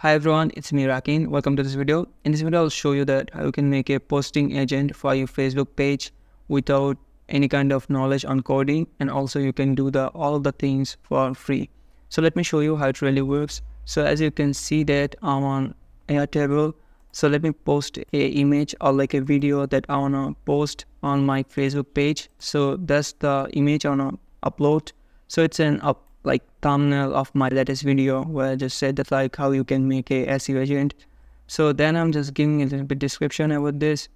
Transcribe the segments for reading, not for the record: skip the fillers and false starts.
Hi everyone, it's me Rakin. Welcome to this video. In this video, I'll show you that how you can make a posting agent for your Facebook page without any kind of knowledge on coding, and also you can do all the things for free. So let me show you how it really works. So as you can see that I'm on Airtable. So let me post a image or like a video that I wanna post on my Facebook page. So that's the image I wanna upload. So it's an like thumbnail of my latest video where I just said that like how you can make a SEO agent. So then I'm just giving a little bit description about this.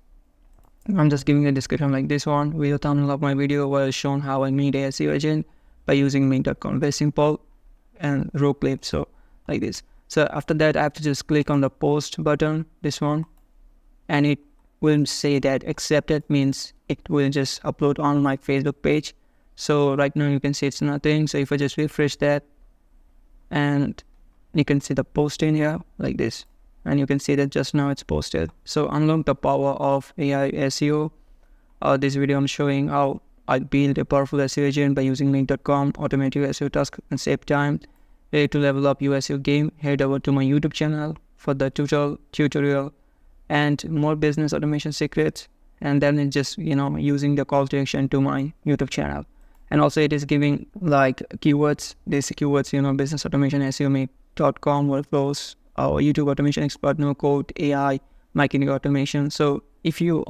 I'm just giving a description like this one, video thumbnail of my video where I've shown how I made a SEO agent by using make.com. Very simple and raw clip. So like this. So after that I have to just click on the post button, this one, and it will say that accepted, means it will just upload on my Facebook page. So right now you can see it's nothing. So if I just refresh that, and you can see the post in here like this, and you can see that just now it's posted. So unlock the power of AI SEO. This video I'm showing how I build a powerful SEO agent by using link.com, automate your SEO task and save time. Ready to level up your SEO game? Head over to my YouTube channel for the tutorial and more business automation secrets. And then it's just using the call to action to my YouTube channel. And also it is giving like keywords, these keywords, business automation, SEO.com, workflows, our YouTube automation expert, no code, AI, marketing automation. So if you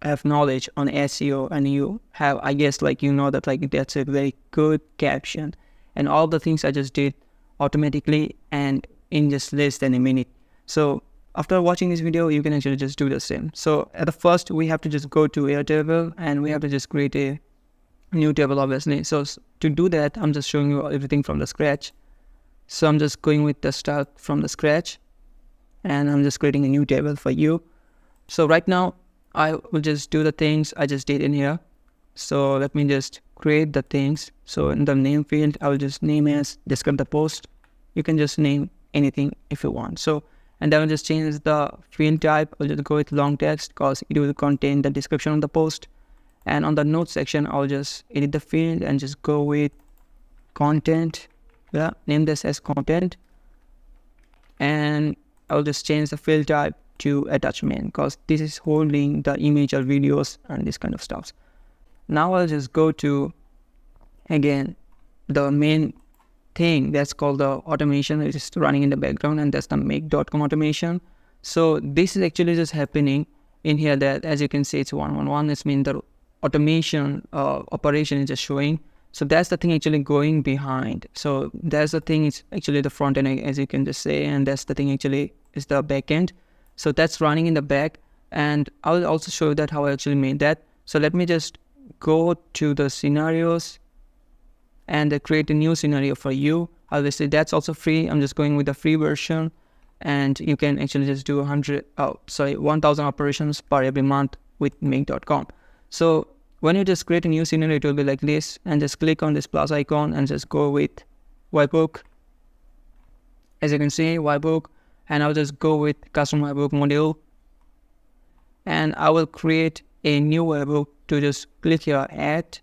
have knowledge on SEO and you have, I guess like that like that's a very good caption. And all the things I just did automatically and in just less than a minute. So after watching this video, you can actually just do the same. So at the first, we have to just go to Airtable and we have to just create a new table, obviously. So to do that, I'm just showing you everything from the scratch. So I'm just going with the start from the scratch and I'm just creating a new table for you. So right now I will just do the things I just did in here. So let me just create the things. So in the name field, I will just name as describe the post. You can just name anything if you want. So, and then I'll just change the field type. I'll just go with long text because it will contain the description of the post. And on the notes section, I'll just edit the field and just go with content. Yeah, name this as content. And I'll just change the field type to attachment because this is holding the image or videos and this kind of stuff. Now I'll just go to, again, the main thing that's called the automation. It's just running in the background, and that's the make.com automation. So this is actually just happening in here that, as you can see, it's 111. This means the automation operation is just showing. So that's the thing actually going behind. So that's the thing, it's actually the front end, as you can just say, and that's the thing actually is the back end. So that's running in the back, and I'll also show you that how I actually made that. So let me just go to the scenarios and create a new scenario for you. Obviously that's also free. I'm just going with the free version, and you can actually just do 1,000 operations per every month with make.com. So when you just create a new scenario, it will be like this, and just click on this plus icon and just go with Webhook. As you can see, Webhook, and I'll just go with custom Webhook module, and I will create a new webhook. To just click here, add,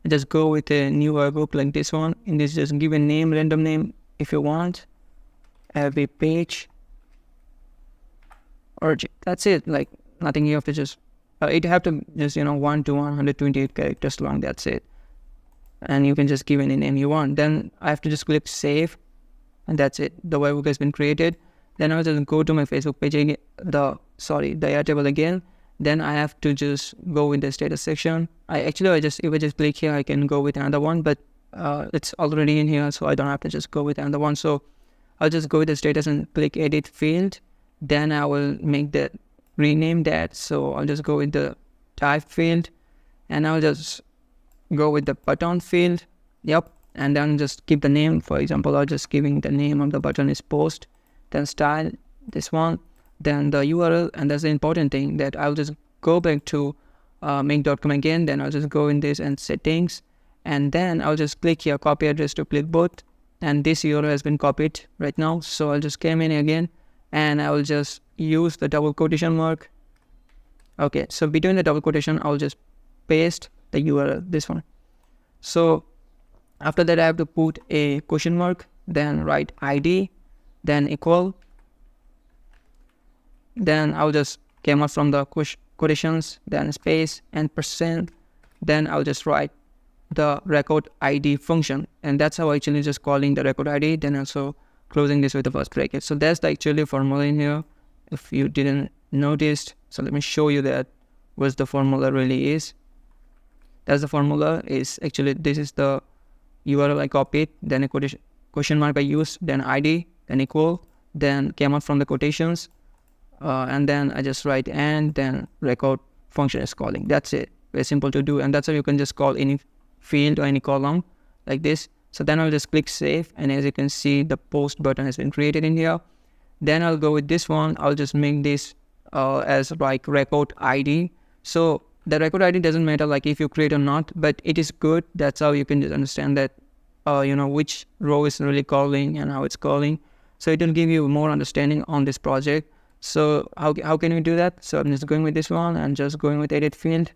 and just go with a new webhook like this one, and this just give a name, random name if you want, every page, or that's it. Like nothing, you have to just it have to just 1 to 128 characters long, that's it. And you can just give any name you want. Then I have to just click save, and that's it. The webhook has been created. Then I'll just go to my Facebook page again, the Airtable again. Then I have to just go with the status section. If I just click here, I can go with another one, but it's already in here, so I don't have to just go with another one. So I'll just go with the status and click edit field. Then I will rename that. So I'll just go with the type field, and I'll just go with the button field. Yep. And then just keep the name. For example, I'll just giving the name of the button is post. Then style, this one. Then the URL, and that's the important thing, that I'll just go back to make.com again. Then I'll just go in this and settings, and then I'll just click here, copy address to clipboard, and this URL has been copied right now. So I'll just come in again, and I will just use the double quotation mark. Okay, so between the double quotation, I'll just paste the URL, this one. So after that, I have to put a question mark, then write ID, then equal, then I'll just came out from the quotations, then space and percent, then I'll just write the record ID function, and that's how actually just calling the record ID, then also closing this with the first bracket. So that's the actually formula in here if you didn't notice. So let me show you that what the formula really is. That's the formula is actually, this is the URL I copied, then a question mark I used, then ID, then equal, then came out from the quotations, and then I just write and then record function is calling. That's it. Very simple to do, and that's how you can just call any field or any column like this. So then I'll just click save, and as you can see the post button has been created in here. Then I'll go with this one. I'll just make this as like record ID. So the record ID doesn't matter like if you create or not, but it is good. That's how you can just understand that which row is really calling and how it's calling. So it will give you more understanding on this project. So how can we do that? So I'm just going with this one and just going with edit field.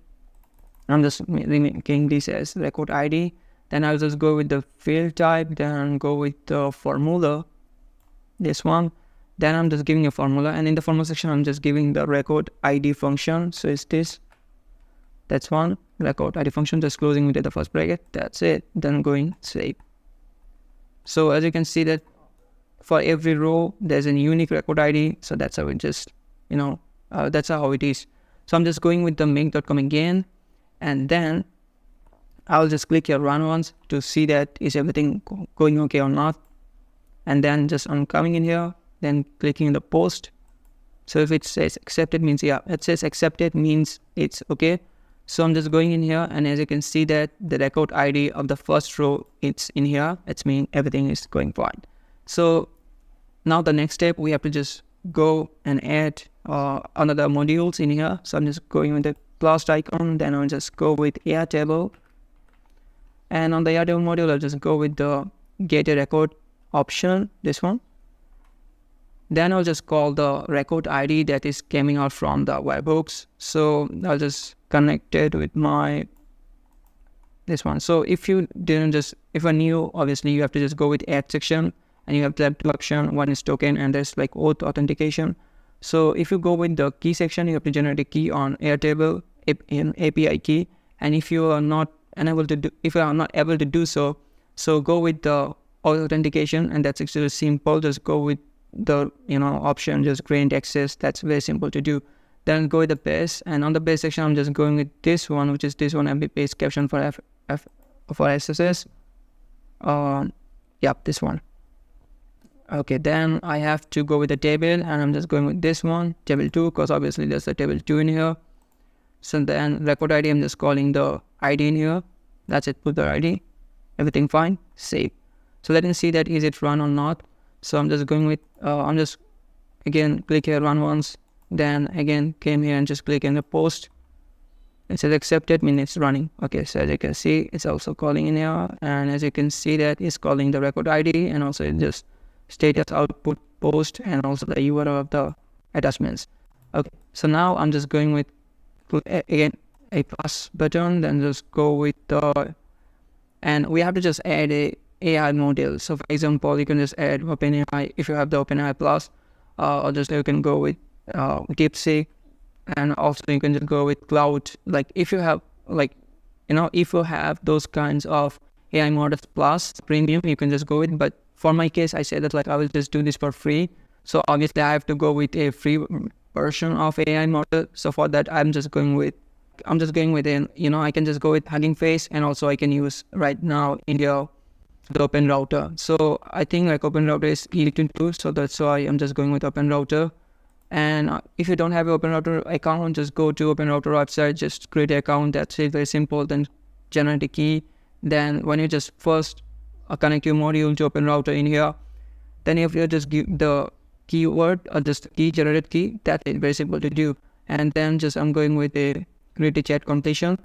I'm just making this as record ID. Then I'll just go with the field type, then go with the formula, this one. Then I'm just giving a formula, and in the formula section I'm just giving the record ID function. So it's this, that's one, record ID function, just closing with the first bracket. That's it. Then going save. So as you can see that for every row there's a unique record ID. So that's how it just, that's how it is. So I'm just going with the make.com again, and then I'll just click here run once to see that is everything going okay or not. And then just I'm coming in here, then clicking the post. So if it says accepted means, yeah, it says accepted means it's okay. So I'm just going in here, and as you can see that the record ID of the first row, it's in here. It's mean everything is going fine. So now the next step, we have to just go and add another modules in here. So I'm just going with the plus icon, then I'll just go with Airtable. And on the Airtable module, I'll just go with the get a record option, this one. Then I'll just call the record ID that is coming out from the webhooks. So I'll just connect it with this one. So if you are new, obviously you have to just go with add section, and you have to have two options. One is token, and there's like auth authentication. So if you go with the key section, you have to generate a key on Airtable in API key. And if you are not able to do so, so go with the authentication, and that's actually simple. Just go with the option, just grant access. That's very simple to do. Then go with the base, and on the base section I'm just going with this one, which is this one, MB base caption for for SSS. This one. Okay, then I have to go with the table, and I'm just going with this one, table 2, because obviously there's a table 2 in here. So then record ID, I'm just calling the ID in here. That's it, put the ID, everything fine, save. So let me see that is it run or not. So I'm just going with, I'm just again click here run once, then again came here and just click in the post. It says accepted, means it's running. Okay, so as you can see, it's also calling in here, and as you can see that it's calling the record ID, and also it just status output post, and also the URL of the attachments. Okay, so now I'm just going with again a plus button, then just go with the, and we have to just add a AI model. So for example, you can just add OpenAI if you have the OpenAI plus, or just you can go with DeepSeek, and also you can just go with cloud. Like if you have if you have those kinds of AI models plus premium, you can just go with. But for my case, I say that I will just do this for free. So obviously I have to go with a free version of AI model. So for that, I'm just going with I can just go with Hugging Face, and also I can use right now in the OpenRouter. So I think OpenRouter is easy to do, so that's why I'm just going with OpenRouter. And if you don't have an OpenRouter account, just go to OpenRouter website, just create an account. That's it, very simple. Then generate a key. Then when you just first connect your module to OpenRouter in here, then if you just give the keyword or just key, generated key, that's it, very simple to do. And then I'm going with a create a chat completion.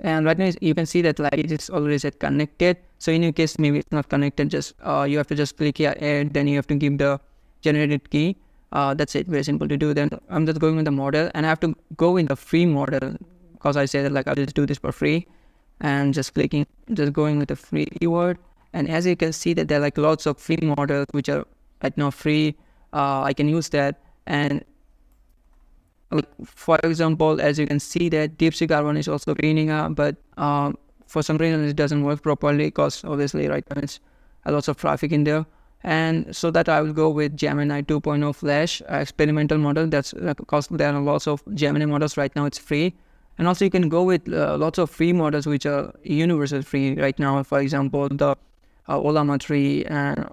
And right now you can see that it is already set connected. So in your case, maybe it's not connected, just you have to just click here, and then you have to give the generated key. That's it, very simple to do. Then I'm just going with the model, and I have to go in the free model, because I say that I'll just do this for free, and just going with the free keyword. And as you can see that there are like lots of free models which are right now free. I can use that. And like, for example, as you can see that DeepSeek R1 is also greening up, but for some reason it doesn't work properly because obviously right now it's a lots of traffic in there. And so that I will go with Gemini 2.0 Flash experimental model. That's because there are lots of Gemini models right now. It's free. And also you can go with lots of free models which are universal free right now. For example, the Olama tree, and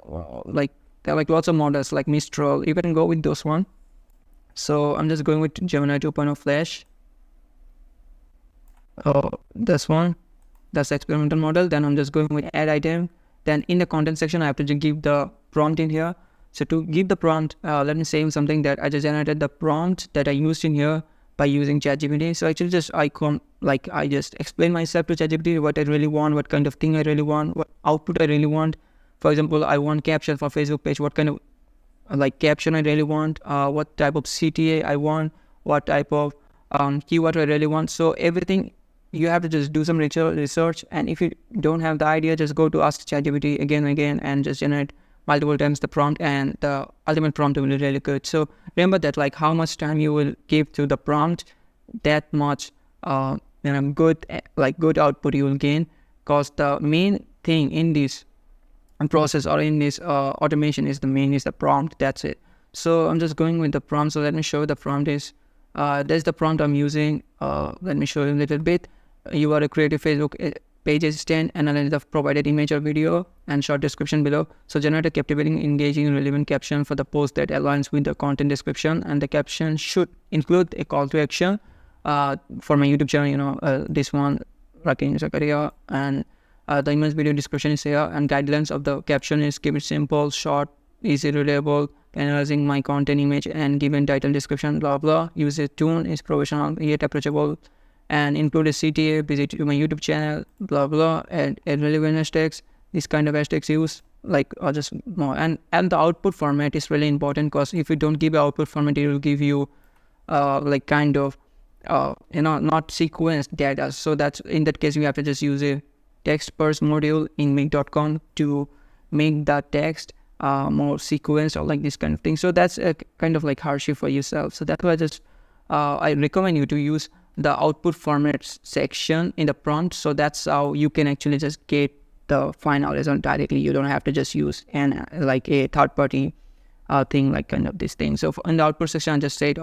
like there are like lots of models like Mistral. You can go with those one. So I'm just going with Gemini 2.0 Flash. This one, that's the experimental model. Then I'm just going with add item. Then in the content section, I have to just give the prompt in here. So to give the prompt, let me say something that I just generated the prompt that I used in here by using ChatGPT. So actually just I just explain myself to ChatGPT what I really want, what kind of thing I really want, what output I really want. For example, I want caption for Facebook page. What kind of like caption I really want, what type of CTA I want, what type of keyword I really want. So everything you have to just do some research, and if you don't have the idea, just go to ask ChatGPT again and again and just generate multiple times the prompt, and the ultimate prompt will be really good. So remember that like how much time you will give to the prompt, that much good output you will gain, because the main thing in this process or in this automation is the prompt. That's it. So I'm just going with the prompt. So let me show you the prompt is there's the prompt I'm using. Let me show you a little bit. You are a creative Facebook page assistant, analyze the provided image or video and short description below. So generate a captivating, engaging, relevant caption for the post that aligns with the content description, and the caption should include a call to action. For my YouTube channel, this one, Rakesh Zakaria, and the image video description is here, and guidelines of the caption is keep it simple, short, easy, readable, analyzing my content image and given title description, blah blah. Use a tune is professional yet approachable, and include a CTA, visit my YouTube channel, blah blah, and relevant hashtags. This kind of hashtags use like or just more, and the output format is really important, because if you don't give an output format, it will give you like kind of not sequenced data. So that's in that case you have to just use a text parse module in make.com to make that text more sequenced or like this kind of thing. So that's a kind of like hardship for yourself. So that's why I recommend you to use the output formats section in the prompt. So that's how you can actually just get the final result directly. You don't have to just use like a third party thing, like kind of this thing. So in the output section, I just said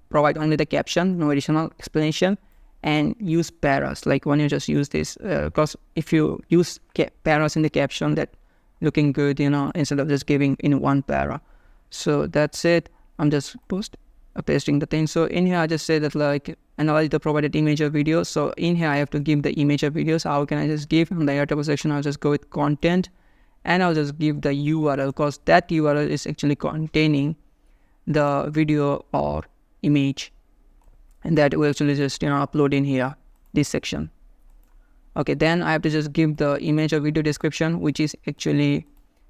provide only the caption, no additional explanation, and use paras. Like when you just use this, because if you use paras in the caption, that looking good, instead of just giving in one para. So that's it. I'm just pasting the thing. So in here, I just say that like analyze the provided image or video. So in here, I have to give the image or videos. How can I just give? In the Airtable section, I'll just go with content, and I'll just give the URL, because that URL is actually containing the video or image, and that will actually just upload in here, this section. Okay, then I have to just give the image or video description, which is actually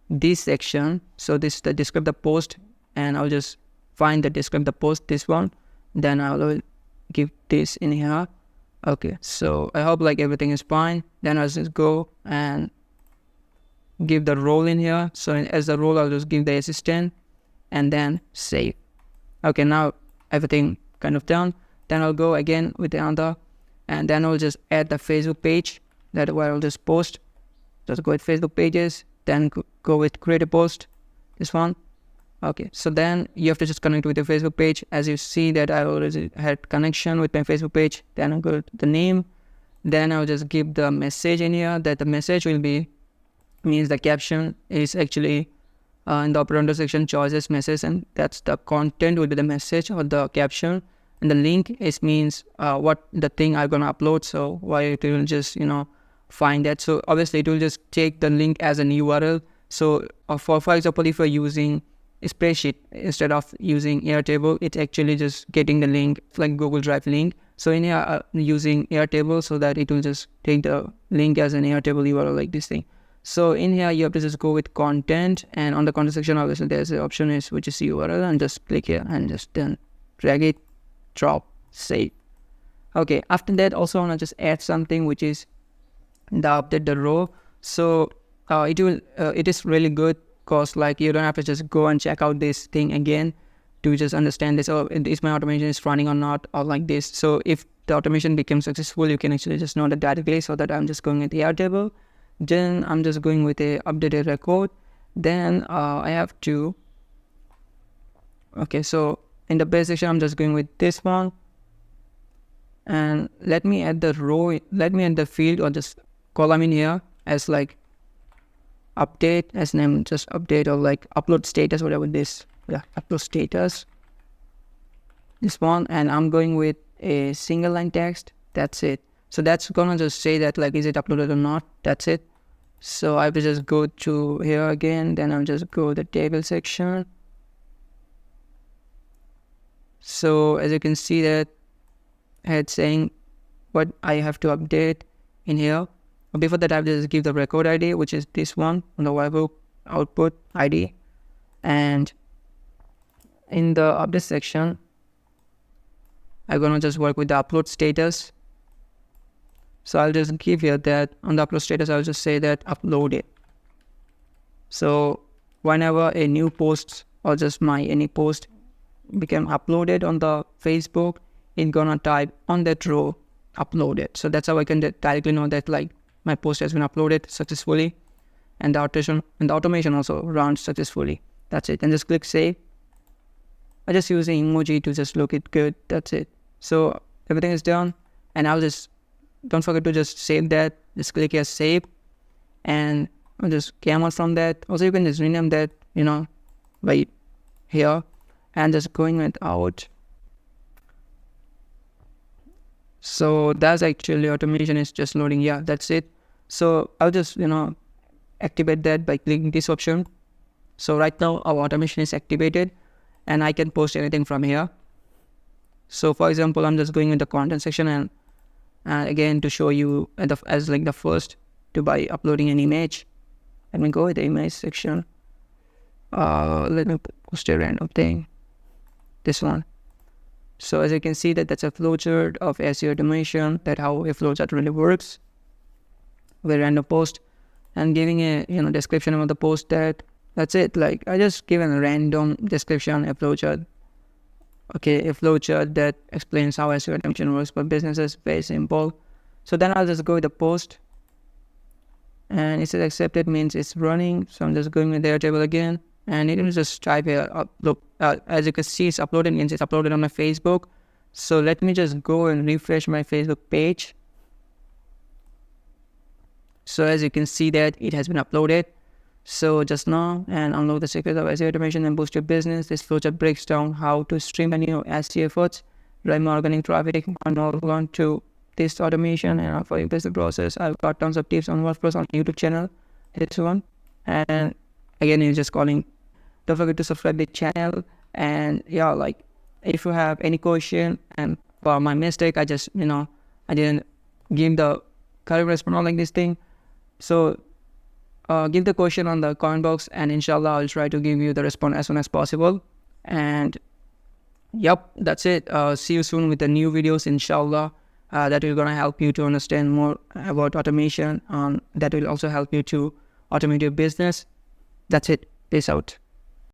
this section. So this is the describe the post, and I'll just find the describe the post, this one. Then I will give this in here. Okay, so I hope like everything is fine. Then I'll just go and give the role in here. So as the role, I'll just give the assistant and then save. Okay, now everything kind of done. Then I'll go again with the other, and then I'll just add the Facebook page. That way I'll just post. Just go with Facebook pages, then go with create a post, this one. Okay, so then you have to just connect with the Facebook page. As you see that I already had connection with my Facebook page. Then I'll go to the name. Then I'll just give the message in here, that the message will be, means the caption is actually in the OpenRouter section, choices message, and that's the content will be the message or the caption. And the link is means what the thing I'm gonna upload. So why it will just find that. So obviously it will just take the link as an URL. So for example, if you're using a spreadsheet instead of using Airtable, it's actually just getting the link like Google Drive link. So in here using Airtable, so that it will just take the link as an Airtable URL like this thing. So in here you have to just go with content, and on the content section obviously there's the option is which is URL, and just click here and just then drag it, drop, save. Okay, after that also I want to just add something, which is the update the row. So it is really good because like you don't have to just go and check out this thing again to just understand this, or is my automation is running or not, or like this. So if the automation becomes successful, you can actually just know that directly. So that I'm just going with the Airtable, then I'm just going with a updated record. Then I have to, okay, so in the base section I'm just going with this one, and let me add the row, let me add the field or just column in here as like update, as name just update, or like upload status, whatever this, yeah, upload status, this one. And I'm going with a single line text. That's it. So that's gonna just say that like is it uploaded or not. That's it. So I have to just go to here again, then I'll just go to the table section. So as you can see that it's saying what I have to update in here. But before that I have to just give the record ID, which is this one on the Webhook output ID. And in the update section I'm gonna just work with the upload status. So I'll just give here that on the upload status I'll just say that uploaded. So whenever a new post or just my any post became uploaded on the Facebook, it's gonna type on that row uploaded. So that's how I can directly know that like my post has been uploaded successfully, and the automation also runs successfully. That's it. And just click save. I just use an emoji to just look it good. That's it. So everything is done, and I'll just don't forget to just save that. Just click here save, and I'll just come out from that. Also you can just rename that, you know, right here, and just going it out. So that's actually automation is just loading. Yeah, that's it. So I'll just, you know, activate that by clicking this option. So right now our automation is activated, and I can post anything from here. So for example, I'm just going in the content section, and again to show you as like the first to by uploading an image. Let me go with the image section. Let me post a random thing. This one. So as you can see that that's a flowchart of SEO automation, that how a flowchart really works. With random post and giving a, you know, description of the post. That's it. Like I just give a random description, a flowchart. Okay, a flowchart that explains how SEO automation works for businesses. Very simple. So then I'll just go with the post, and it says accepted means it's running. So I'm just going with the Airtable again, and it will just type here upload. As you can see, it's uploaded, means it's uploaded on my Facebook. So let me just go and refresh my Facebook page. So as you can see that it has been uploaded. So just now, and unlock the secrets of SEO automation and boost your business. This flowchart breaks down how to streamline your SEO efforts, drive more organic traffic, and all on to this automation and for your business process. I've got tons of tips on WordPress on YouTube channel. This one, and again, it's just calling. Don't forget to subscribe the channel. And yeah, like if you have any question, and for my mistake, I just, you know, I didn't give the correct response on like this thing. So give the question on the comment box, and inshallah I'll try to give you the response as soon as possible. And yep, that's it. See you soon with the new videos, inshallah. That will gonna help you to understand more about automation. That will also help you to automate your business. That's it. Peace out.